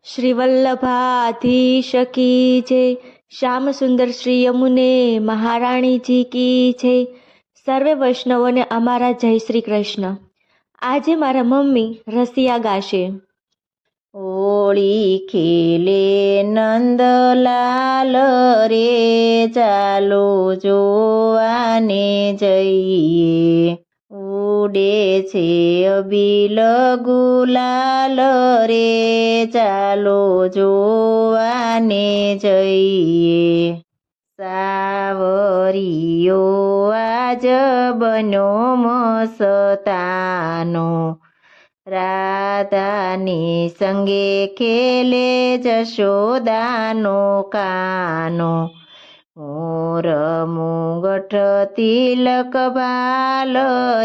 શ્રી વલ્લભાધીશ કી જય. શ્યામ સુંદર શ્રી યમુને મહારાણીજી કી જય. સર્વે વૈષ્ણવોને અમારા જય શ્રી કૃષ્ણ. આજે મારા મમ્મી રસિયા ગાશે. હોળી ખેલે નંદલાલ રે, ચાલો જોવાને જઈએ. ઉડે છે અબીલ ગુલાલ રે, ચાલો જોવાને જઈએ. સાવરીઓ આજ બન્યો મસ્તાનો, રાધાની સંગે ખેલે જશોદાનો કાનો. મોર મુગટ તિલક ભાલ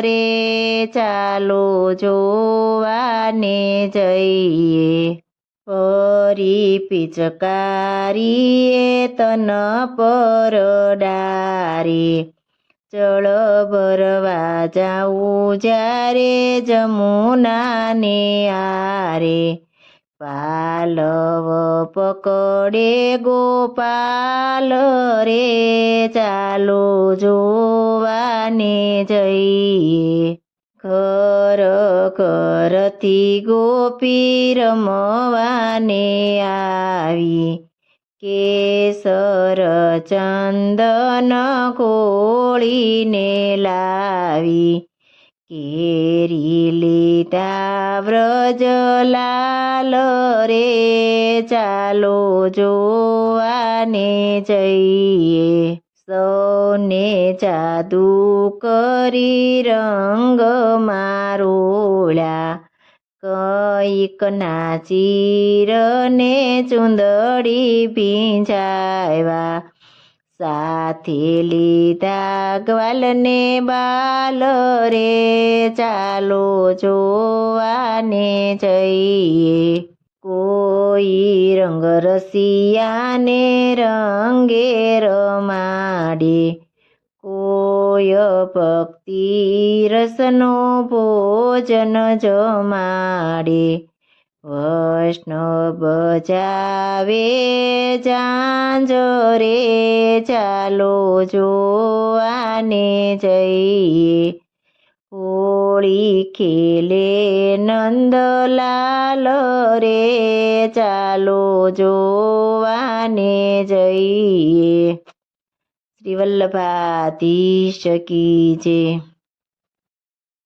રે, ચાલો જોવાને જઈએ. પરી પિચકારીએ તન પર ડારે, જળ ભરવા જાઉં જ્યારે જમુનાને આરે. પાલવ પકડે ગોપાલ રે, ચાલો જોવાને જઈએ. ઘર ઘરથી ગોપી રમવાને આવી, કેસર ચંદન કોળીને લાવી. કેરી લીધા વ્રજલાલ રે, ચાલો જોવાને જઈએ. સૌને જાદુ કરી રંગ મારોળ્યા, કઈક નાચી ને ચુંદડી ભીંજાવ્યા. સાથે લીધા ગ્વાલને બાલ રે, ચાલો જોવાને જઈએ. કોઈ રંગ રસિયાને રંગે રમાડે, કોઈ ભક્તિ રસનો ભોજન જમાડે. વૈષ્ણવ બજાવે ઝાંઝરે, ચાલો જોવાને જઈએ. હોળી ખેલે નંદલાલ રે, ચાલો જોવાને જઈએ. શ્રી વલ્લભાધીશ કી જય.